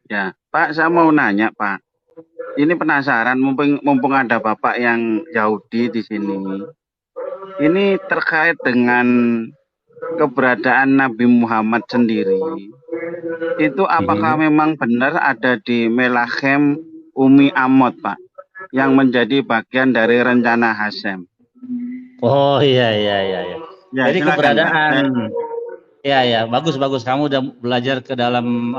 Ya, Pak, saya mau nanya, Pak. Ini penasaran, mumpung ada Bapak yang Yahudi di sini. Ini terkait dengan keberadaan Nabi Muhammad sendiri. Itu apakah Mhm. memang benar ada di Melachem Umi Amot, Pak, yang menjadi bagian dari rencana Hasem? Oh, iya, iya, iya, iya. Ya, Jadi silakan, Pak. keberadaan, ya, ya, bagus, bagus. Kamu udah belajar ke dalam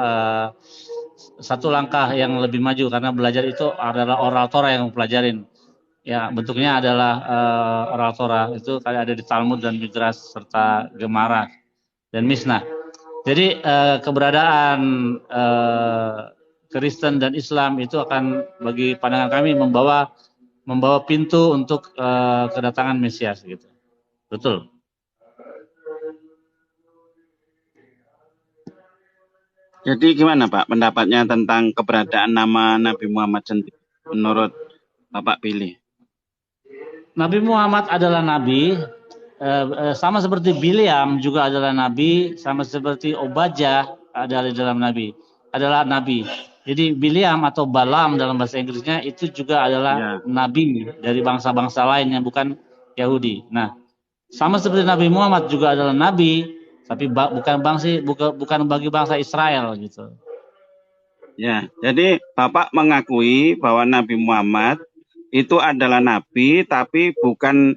satu langkah yang lebih maju karena belajar itu adalah oral Torah yang mempelajarin. Ya, bentuknya adalah oral Torah itu kayak ada di Talmud dan Midrash serta Gemara dan Mishnah. Jadi keberadaan Kristen dan Islam itu akan bagi pandangan kami membawa membawa pintu untuk kedatangan Mesias gitu. Betul. Jadi gimana, Pak, pendapatnya tentang keberadaan nama Nabi Muhammad sendiri menurut Bapak pilih? Nabi Muhammad adalah nabi, sama seperti Bileam juga adalah nabi, sama seperti Obadjah adalah dalam nabi. Jadi Bileam atau Balaam dalam bahasa Inggrisnya itu juga adalah Ya, nabi dari bangsa-bangsa lain yang bukan Yahudi. Nah, sama seperti Nabi Muhammad juga adalah nabi, tapi bukan bagi bangsa Israel gitu. ya. Jadi Bapak mengakui bahwa Nabi Muhammad itu adalah nabi, tapi bukan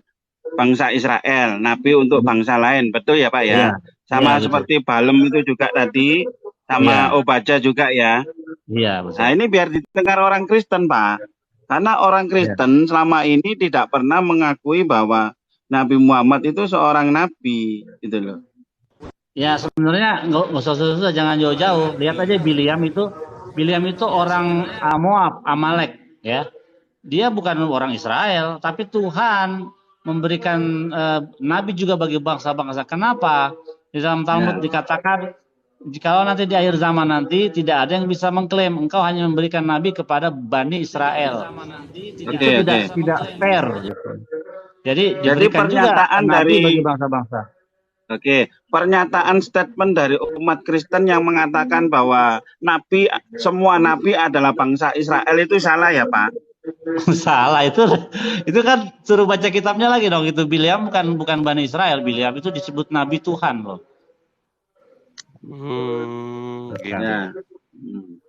bangsa Israel, nabi untuk bangsa lain. Betul ya, Pak ya? Iya, iya Sama betul. seperti Balem itu juga tadi, sama Iya, Obadjah juga ya. iya Nah, betul. ini biar didengar orang Kristen, Pak. Karena orang Iya. Kristen selama ini tidak pernah mengakui bahwa Nabi Muhammad itu seorang nabi, gitu loh. Ya sebenarnya nggak usah susah, jangan jauh-jauh. Lihat aja Biliam itu orang Moab, Amalek, ya. Dia bukan orang Israel, tapi Tuhan memberikan nabi juga bagi bangsa-bangsa. Kenapa? Di dalam Talmud Ya, dikatakan, jikalau nanti di akhir zaman nanti tidak ada yang bisa mengklaim engkau hanya memberikan nabi kepada Bani Israel. oke, Itu oke. tidak fair gitu. Jadi Jadi diberikan juga pernyataan nabi dari bagi bangsa-bangsa. Oke, pernyataan statement dari umat Kristen yang mengatakan bahwa nabi semua nabi adalah bangsa Israel itu salah ya, Pak? Salah itu kan suruh baca kitabnya lagi dong. Itu Bileam bukan Bani Israel. Bileam itu disebut nabi Tuhan loh. Ya. Kan. Hmm.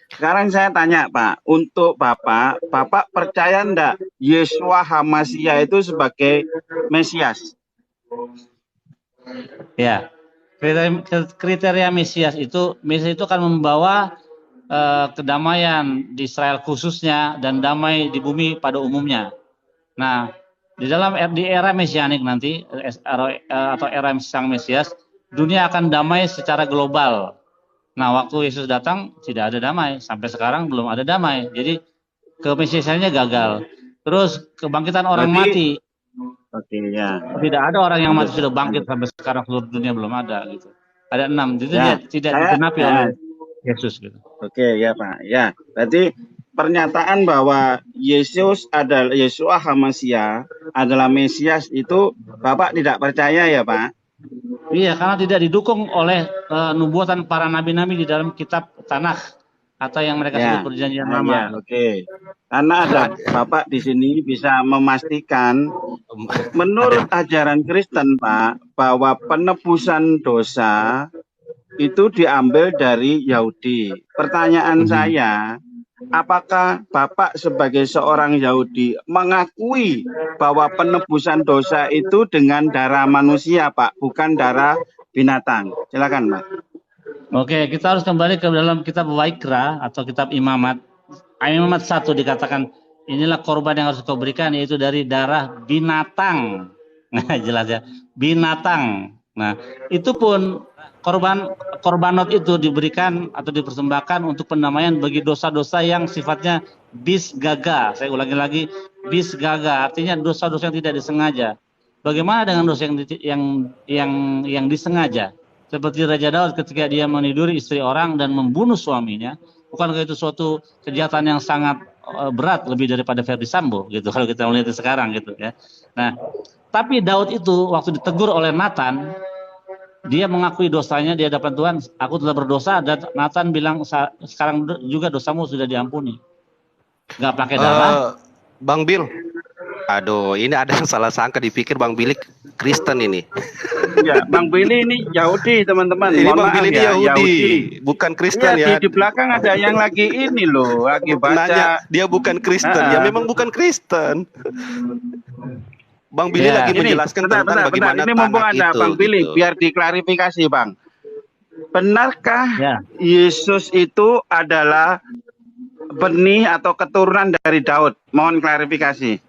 Sekarang saya tanya, Pak, untuk Bapak, Bapak percaya enggak Yesua Hamasia itu sebagai Mesias? Ya. Kriteria Mesias itu akan membawa kedamaian di Israel khususnya dan damai di bumi pada umumnya. Nah, di era mesianik nanti atau era sang Mesias, dunia akan damai secara global. Nah, waktu Yesus datang tidak ada damai, sampai sekarang belum ada damai. Jadi kemesiasannya gagal. Terus kebangkitan orang Berarti, mati, oke ya, tidak ada orang yang mati lanjut, sudah bangkit lanjut. sampai sekarang seluruh dunia belum ada gitu. Ada 6, itu Ya, tidak saya, digenapi oleh Yesus gitu. oke ya Pak. Ya, berarti pernyataan bahwa Yesua Hamasia adalah Mesias itu Bapak tidak percaya ya Pak? Iya, karena tidak didukung oleh nubuatan para nabi-nabi di dalam kitab Tanakh atau yang mereka sebut Ya, perjanjian ya, lama. oke. Karena ada Bapak di sini bisa memastikan menurut ajaran Kristen Pak bahwa penebusan dosa itu diambil dari Yahudi. Pertanyaan Mhm. saya, apakah Bapak sebagai seorang Yahudi mengakui bahwa penebusan dosa itu dengan darah manusia, Pak, bukan darah binatang? Silakan, Pak. Oke, kita harus kembali ke dalam kitab Waikra atau kitab Imamat. Imamat 1 dikatakan, inilah korban yang harus kau berikan, yaitu dari darah binatang. Nah, jelas ya, binatang. Nah, itu pun korbanot itu diberikan atau dipersembahkan untuk pendamaian bagi dosa-dosa yang sifatnya bisgaga. Saya ulangi lagi, bisgaga artinya dosa-dosa yang tidak disengaja. Bagaimana dengan dosa yang disengaja? Seperti Raja Daud ketika dia meniduri istri orang dan membunuh suaminya, bukankah itu suatu kejahatan yang sangat berat, lebih daripada Verdi Sambo gitu kalau kita melihat sekarang gitu ya. Nah, tapi Daud itu waktu ditegur oleh Nathan, dia mengakui dosanya di hadapan Tuhan, aku telah berdosa, dan Nathan bilang sekarang juga dosamu sudah diampuni. Nggak pakai darah. Bang Bill, aduh, ini ada yang salah sangka, dipikir Bang Billy Kristen ini. Ya, Bang Billy ini Yahudi, teman-teman. Ini Mohon Bang maaf Billy ini ya, Yahudi, bukan Kristen Iya, ya. di belakang ada yang lagi ini loh, lagi Nanya, baca. dia bukan Kristen. Ya memang bukan Kristen. Bang Billy Ya. lagi Ini, menjelaskan tentang bagaimana Ini mumpung tanah ada itu. Bang Billy, Gitu. biar diklarifikasi, Bang. Benarkah Ya. Yesus itu adalah benih atau keturunan dari Daud? Mohon klarifikasi.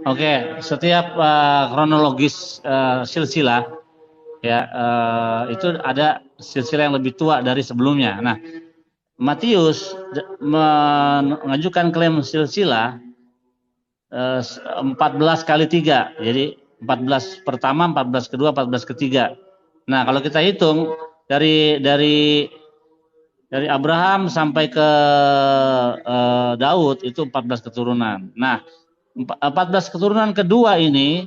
Oke, setiap kronologis silsilah ya itu ada silsilah yang lebih tua dari sebelumnya. Nah, Matius mengajukan klaim silsilah 14 kali 3. Jadi 14 pertama, 14 kedua, 14 ketiga. Nah, kalau kita hitung dari Abraham sampai ke Daud itu 14 keturunan. Nah, 14 keturunan kedua ini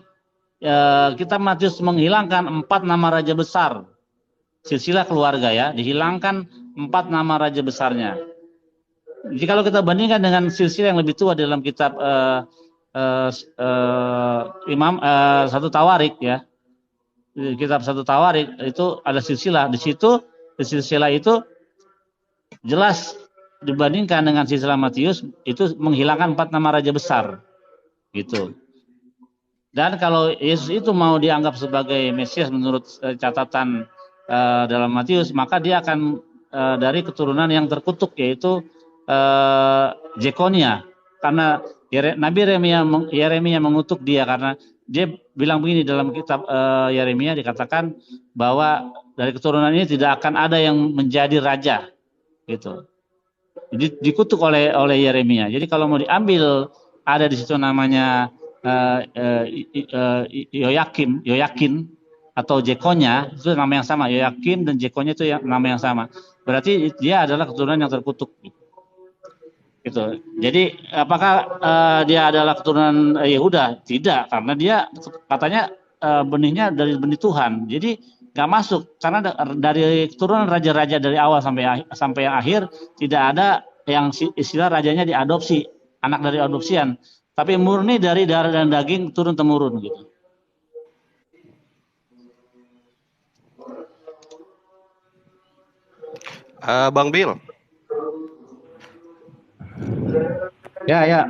kita Matius menghilangkan 4 nama raja besar. Silsilah keluarga ya, dihilangkan 4 nama raja besarnya. Jadi kalau kita bandingkan dengan silsilah yang lebih tua dalam kitab satu Tawarik ya, kitab satu Tawarik itu ada silsilah. Di situ di silsilah itu jelas dibandingkan dengan silsilah Matius itu menghilangkan 4 nama raja besar gitu. Dan kalau Yesus itu mau dianggap sebagai Mesias menurut catatan dalam Matius, maka dia akan dari keturunan yang terkutuk, yaitu Jekonia, karena Nabi Yeremia mengutuk dia karena dia bilang begini dalam kitab Yeremia, dikatakan bahwa dari keturunan ini tidak akan ada yang menjadi raja gitu. Jadi dikutuk oleh Yeremia. Jadi kalau mau diambil ada di situ namanya Yoyakin atau Jekonya, itu nama yang sama. Yoyakin dan Jekonya itu nama yang sama. Berarti dia adalah keturunan yang terkutuk. Gitu. Jadi apakah dia adalah keturunan Yehuda? Tidak, karena dia katanya benihnya dari benih Tuhan. Jadi nggak masuk karena dari keturunan raja-raja dari awal sampai yang akhir tidak ada yang istilah rajanya diadopsi, anak dari adopsian, tapi murni dari darah dan daging turun temurun gitu. Bang Bill. Ya.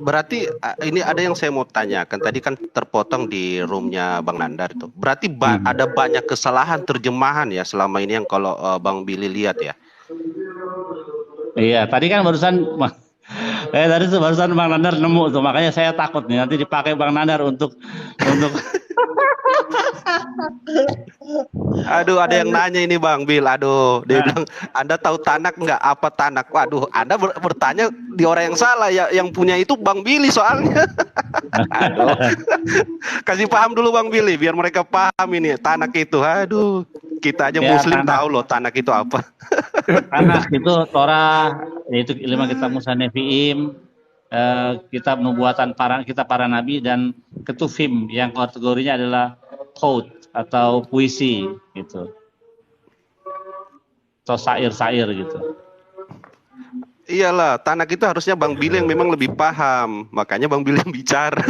Berarti ini ada yang saya mau tanyakan. Tadi kan terpotong di roomnya Bang Nandar itu. Berarti ada banyak kesalahan terjemahan ya selama ini yang kalau Bang Billy lihat ya. Iya, tadi kan barusan Bang Nandar nemu tuh, makanya saya takut nih nanti dipakai Bang Nandar untuk Aduh, ada yang nanya ini Bang Bill. Aduh, dia bilang, Anda tahu Tanak nggak? Apa Tanak? Waduh, Anda bertanya di orang yang salah ya. Yang punya itu Bang Billy soalnya. Aduh, kasih paham dulu Bang Billy, biar mereka paham ini Tanak itu. Aduh, kita aja ya, Muslim tahu loh Tanak itu apa. Tanak itu Torah, yaitu 5 kitab Musa Nevi'im, kitab nubuatan para nabi, dan Ketuvim yang kategorinya adalah quote atau puisi gitu, atau sair gitu. Iyalah, Tanak itu harusnya Bang Billy yang memang lebih paham, makanya Bang Billy yang bicara.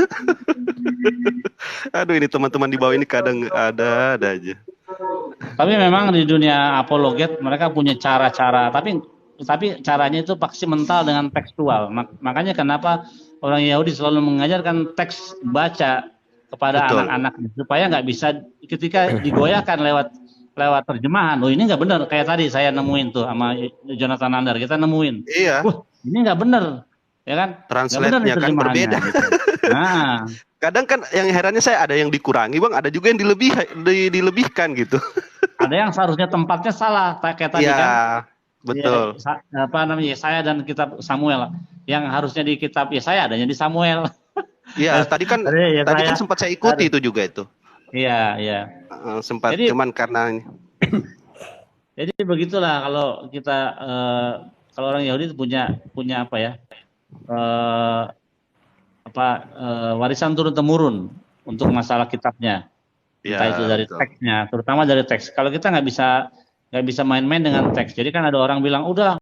Aduh, ini teman-teman di bawah ini kadang ada aja. Tapi memang di dunia apologet mereka punya cara-cara, tapi caranya itu pasti mental dengan tekstual. Makanya kenapa orang Yahudi selalu mengajarkan teks baca kepada anak-anak supaya nggak bisa ketika digoyahkan lewat terjemahan. Oh, ini nggak benar, kayak tadi saya nemuin tuh sama Jonathan Nandar, kita nemuin. Iya. Ini nggak benar, ya kan? Translate-nya kan berbeda. Gitu. Nah, kadang kan yang herannya saya ada yang dikurangi Bang, ada juga yang dilebihkan gitu. Ada yang seharusnya tempatnya salah, kayak tadi ya, kan. Betul. Ya, apa namanya, Yesaya dan kitab Samuel, yang harusnya di kitab Yesaya adanya di Samuel. Iya, tadi kan sempat saya ikuti itu juga itu. Iya. Sempat, jadi, cuman karena jadi begitulah kalau kita kalau orang Yahudi itu punya apa ya? Warisan turun temurun untuk masalah kitabnya. Ya, Entah itu dari betul. teksnya, terutama dari teks. Kalau kita nggak bisa main-main dengan teks. Jadi kan ada orang bilang, udah